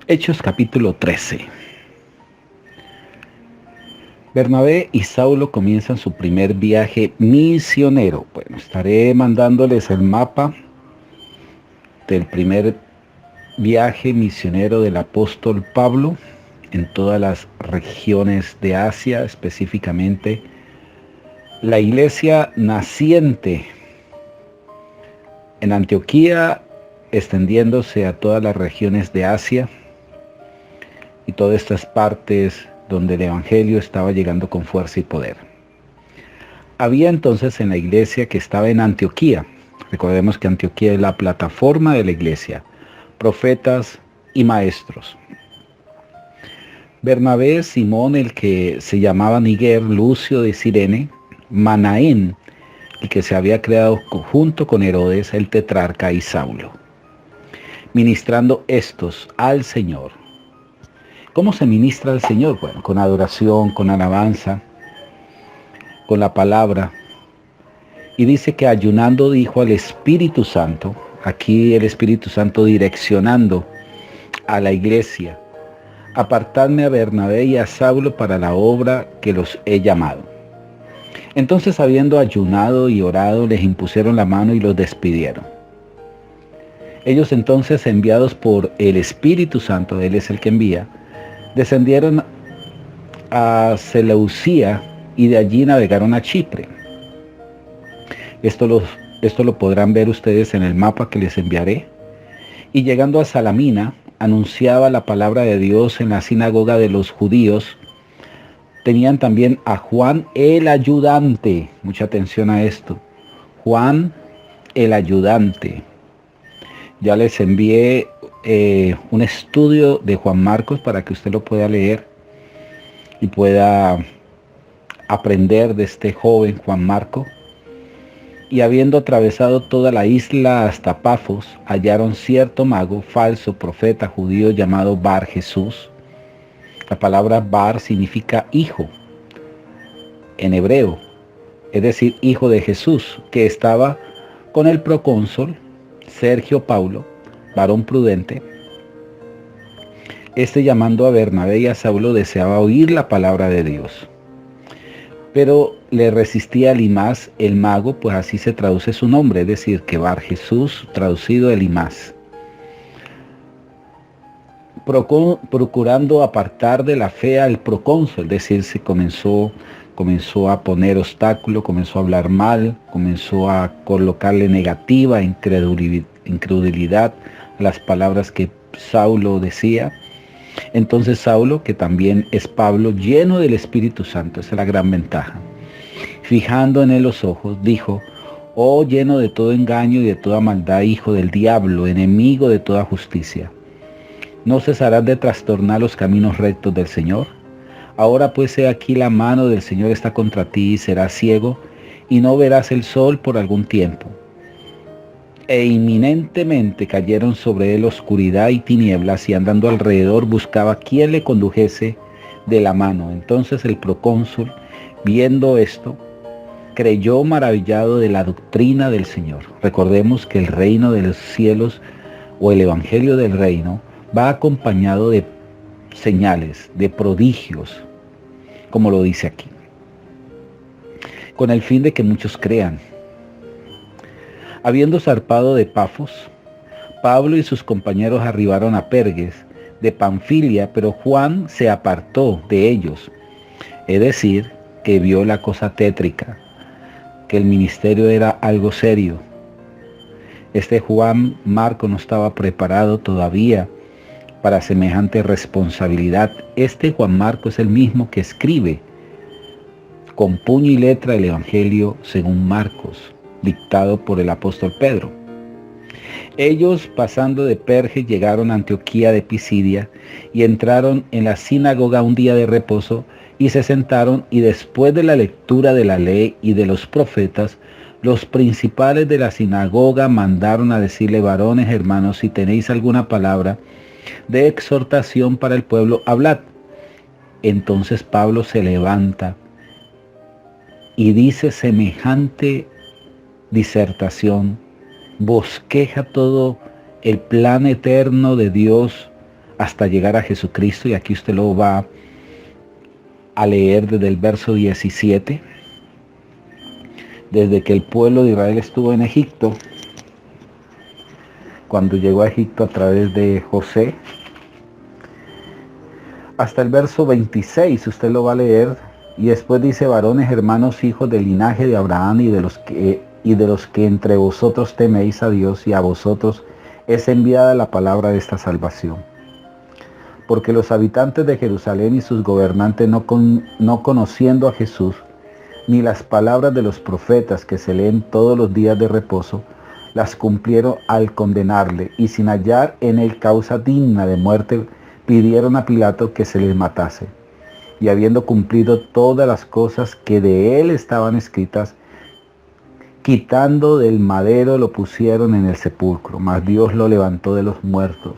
Hechos capítulo 13. Bernabé y Saulo comienzan su primer viaje misionero. Bueno, estaré mandándoles el mapa del primer viaje misionero del apóstol Pablo en todas las regiones de Asia, específicamente la iglesia naciente en Antioquía, extendiéndose a todas las regiones de Asia y todas estas partes donde el evangelio estaba llegando con fuerza y poder. Había entonces en la iglesia que estaba en Antioquía, recordemos que Antioquía es la plataforma de la iglesia, profetas y maestros. Bernabé, Simón, el que se llamaba Niger, Lucio de Cirene, Manaén, el que se había creado junto con Herodes, el tetrarca, y Saulo, ministrando estos al Señor. ¿Cómo se ministra al Señor? Bueno, con adoración, con alabanza, con la palabra. Y dice que ayunando dijo al Espíritu Santo, aquí el Espíritu Santo direccionando a la iglesia, apartadme a Bernabé y a Saulo para la obra que los he llamado. Entonces, habiendo ayunado y orado, les impusieron la mano y los despidieron. Ellos entonces, enviados por el Espíritu Santo, Él es el que envía, descendieron a Seleucía y de allí navegaron a Chipre. Esto lo podrán ver ustedes en el mapa que les enviaré. Y llegando a Salamina, anunciaba la palabra de Dios en la sinagoga de los judíos. Tenían también a Juan el ayudante. Mucha atención a esto. Juan el ayudante. Ya les envié un estudio de Juan Marcos para que usted lo pueda leer y pueda aprender de este joven Juan Marco. Y habiendo atravesado toda la isla hasta Pafos, hallaron cierto mago, falso profeta judío llamado Bar Jesús. La palabra Bar significa hijo en hebreo, es decir, hijo de Jesús, que estaba con el procónsul Sergio Paulo, varón prudente. Este, llamando a Bernabé y a Saulo, deseaba oír la palabra de Dios. Pero le resistía Elimas, el mago, pues así se traduce su nombre, es decir, que Bar Jesús, traducido Elimas. Procurando apartar de la fe al procónsul, es decir, se comenzó a poner obstáculo, comenzó a hablar mal, comenzó a colocarle negativa, incredulidad a las palabras que Saulo decía. Entonces Saulo, que también es Pablo, lleno del Espíritu Santo, esa es la gran ventaja, fijando en él los ojos, dijo: oh, lleno de todo engaño y de toda maldad, hijo del diablo, enemigo de toda justicia, ¿no cesarás de trastornar los caminos rectos del Señor? Ahora pues he aquí la mano del Señor está contra ti, y serás ciego, y no verás el sol por algún tiempo. E inminentemente cayeron sobre él oscuridad y tinieblas, y andando alrededor buscaba quién le condujese de la mano. Entonces el procónsul, viendo esto, creyó maravillado de la doctrina del Señor. Recordemos que el reino de los cielos, o el evangelio del reino, va acompañado de señales, de prodigios, como lo dice aquí, con el fin de que muchos crean. Habiendo zarpado de Pafos, Pablo y sus compañeros arribaron a Perges de Panfilia, pero Juan se apartó de ellos, es decir, que vio la cosa tétrica, que el ministerio era algo serio. Este Juan Marco no estaba preparado todavía para semejante responsabilidad. Este Juan Marco es el mismo que escribe con puño y letra el Evangelio según Marcos, dictado por el apóstol Pedro. Ellos, pasando de Perge, llegaron a Antioquía de Pisidia y entraron en la sinagoga un día de reposo y se sentaron, y después de la lectura de la ley y de los profetas, los principales de la sinagoga mandaron a decirle: varones, hermanos, si tenéis alguna palabra de exhortación para el pueblo, hablad. Entonces Pablo se levanta y dice semejante disertación, bosqueja todo el plan eterno de Dios hasta llegar a Jesucristo. Y aquí usted lo va a leer desde el verso 17. Desde que el pueblo de Israel estuvo en Egipto, cuando llegó a Egipto a través de José, hasta el verso 26, usted lo va a leer, y después dice: varones, hermanos, hijos del linaje de Abraham y de los que entre vosotros teméis a Dios, y a vosotros es enviada la palabra de esta salvación. Porque los habitantes de Jerusalén y sus gobernantes, no conociendo a Jesús, ni las palabras de los profetas que se leen todos los días de reposo, las cumplieron al condenarle, y sin hallar en él causa digna de muerte, pidieron a Pilato que se les matase. Y habiendo cumplido todas las cosas que de él estaban escritas, quitando del madero lo pusieron en el sepulcro, mas Dios lo levantó de los muertos.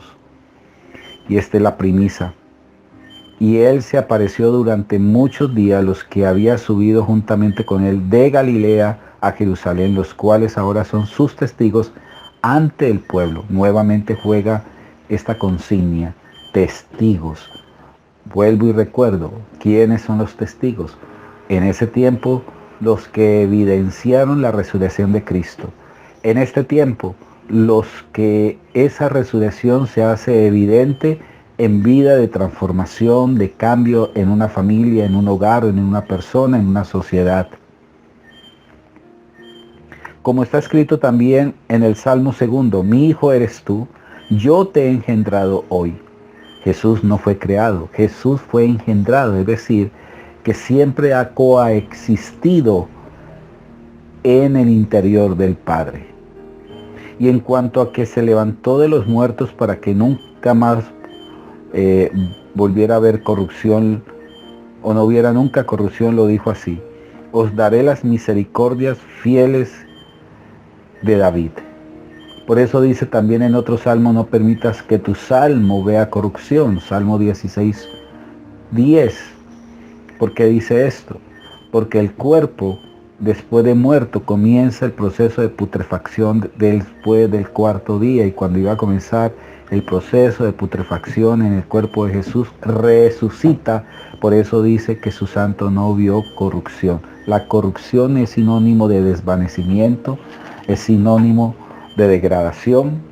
Y esta es la premisa. Y él se apareció durante muchos días a los que había subido juntamente con él de Galilea a Jerusalén, los cuales ahora son sus testigos ante el pueblo. Nuevamente juega esta consigna: testigos. Vuelvo y recuerdo, ¿quiénes son los testigos? En ese tiempo, los que evidenciaron la resurrección de Cristo. En este tiempo, los que esa resurrección se hace evidente en vida de transformación, de cambio en una familia, en un hogar, en una persona, en una sociedad. Como está escrito también en el Salmo 2, mi hijo eres tú, yo te he engendrado hoy. Jesús no fue creado, Jesús fue engendrado, es decir, que siempre ha coexistido en el interior del Padre. Y en cuanto a que se levantó de los muertos para que nunca más volviera a haber corrupción, o no hubiera nunca corrupción, lo dijo así: os daré las misericordias fieles de David. Por eso dice también en otro salmo: no permitas que tu salmo vea corrupción. Salmo 16, 10. ¿Por qué dice esto? Porque el cuerpo, después de muerto, comienza el proceso de putrefacción después del cuarto día, y cuando iba a comenzar el proceso de putrefacción en el cuerpo de Jesús, resucita. Por eso dice que su santo no vio corrupción. La corrupción es sinónimo de desvanecimiento, es sinónimo de degradación.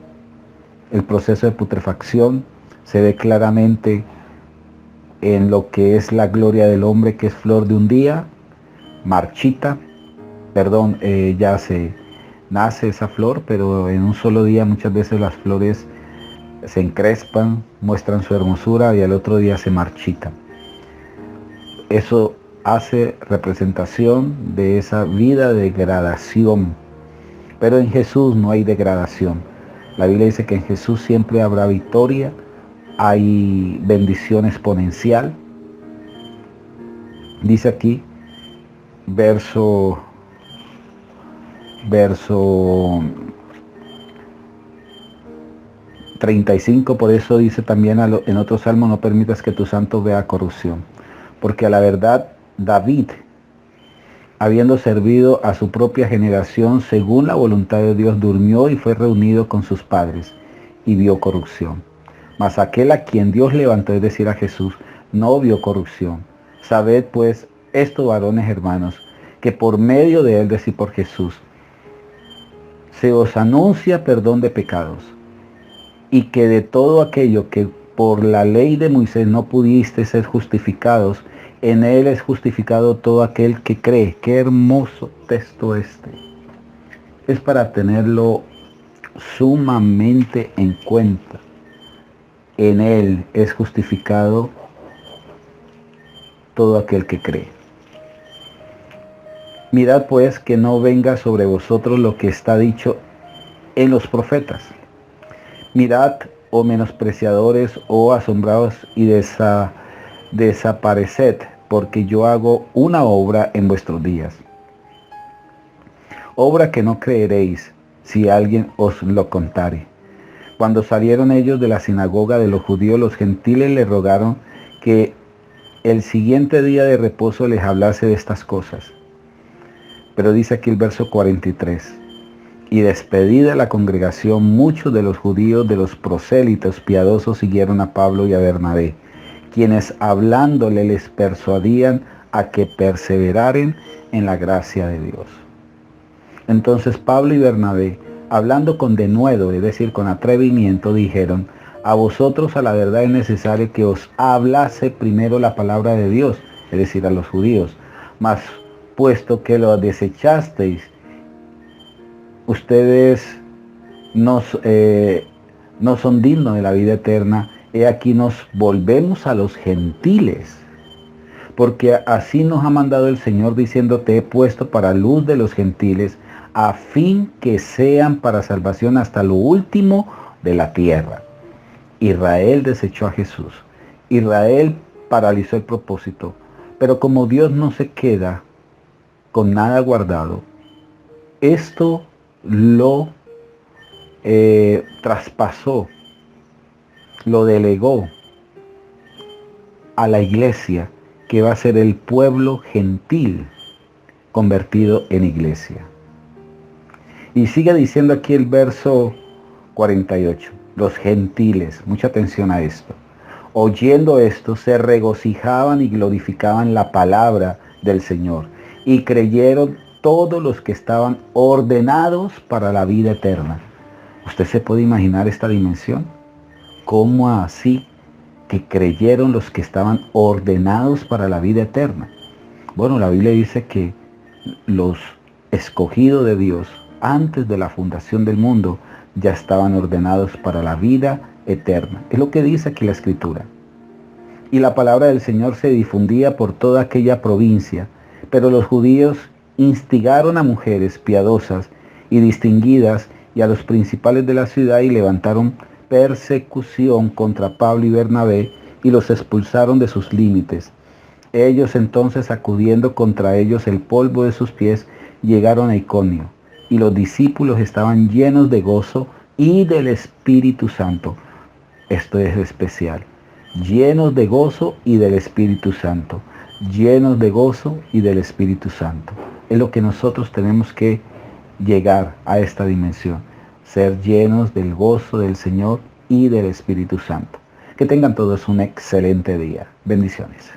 El proceso de putrefacción se ve claramente en lo que es la gloria del hombre, que es flor de un día, marchita, ya se nace esa flor, pero en un solo día muchas veces las flores se encrespan, muestran su hermosura, y al otro día se marchitan. Eso hace representación de esa vida de degradación. Pero en Jesús no hay degradación. La Biblia dice que en Jesús siempre habrá victoria, hay bendición exponencial. Dice aquí, verso 35, por eso dice también en otro salmo: no permitas que tu santo vea corrupción. Porque a la verdad, David, habiendo servido a su propia generación según la voluntad de Dios, durmió y fue reunido con sus padres y vio corrupción. Mas aquel a quien Dios levantó, es decir, a Jesús, no vio corrupción. Sabed pues esto, varones hermanos, que por medio de él, es decir, por Jesús, se os anuncia perdón de pecados, y que de todo aquello que por la ley de Moisés no pudiste ser justificados, en él es justificado todo aquel que cree. Qué hermoso texto este. Es para tenerlo sumamente en cuenta. En él es justificado todo aquel que cree. Mirad pues que no venga sobre vosotros lo que está dicho en los profetas. Mirad, oh menospreciadores, oh asombrados, y desapareced, porque yo hago una obra en vuestros días. Obra que no creeréis si alguien os lo contare. Cuando salieron ellos de la sinagoga de los judíos, los gentiles le rogaron que el siguiente día de reposo les hablase de estas cosas. Pero dice aquí el verso 43. Y despedida la congregación, muchos de los judíos de los prosélitos piadosos siguieron a Pablo y a Bernabé, quienes hablándole les persuadían a que perseveraren en la gracia de Dios. Entonces Pablo y Bernabé, hablando con denuedo, es decir, con atrevimiento, dijeron: a vosotros a la verdad es necesario que os hablase primero la palabra de Dios, es decir, a los judíos. Mas puesto que lo desechasteis, ustedes no son dignos de la vida eterna, he aquí nos volvemos a los gentiles. Porque así nos ha mandado el Señor diciendo: te he puesto para luz de los gentiles, a fin que sean para salvación hasta lo último de la tierra. Israel desechó a Jesús. Israel paralizó el propósito. Pero como Dios no se queda con nada guardado, esto lo traspasó, lo delegó a la iglesia, que va a ser el pueblo gentil convertido en iglesia. Y sigue diciendo aquí el verso 48, los gentiles, mucha atención a esto, oyendo esto se regocijaban y glorificaban la palabra del Señor, y creyeron todos los que estaban ordenados para la vida eterna. ¿Usted se puede imaginar esta dimensión? ¿Cómo así que creyeron los que estaban ordenados para la vida eterna? Bueno, la Biblia dice que los escogidos de Dios antes de la fundación del mundo ya estaban ordenados para la vida eterna. Es lo que dice aquí la Escritura. Y la palabra del Señor se difundía por toda aquella provincia, pero los judíos instigaron a mujeres piadosas y distinguidas y a los principales de la ciudad, y levantaron persecución contra Pablo y Bernabé y los expulsaron de sus límites. Ellos entonces, sacudiendo contra ellos el polvo de sus pies, llegaron a Iconio, y los discípulos estaban llenos de gozo y del Espíritu Santo. Esto es especial. Llenos de gozo y del Espíritu Santo. Llenos de gozo y del Espíritu Santo. Es lo que nosotros tenemos que llegar a esta dimensión. Ser llenos del gozo del Señor y del Espíritu Santo. Que tengan todos un excelente día. Bendiciones.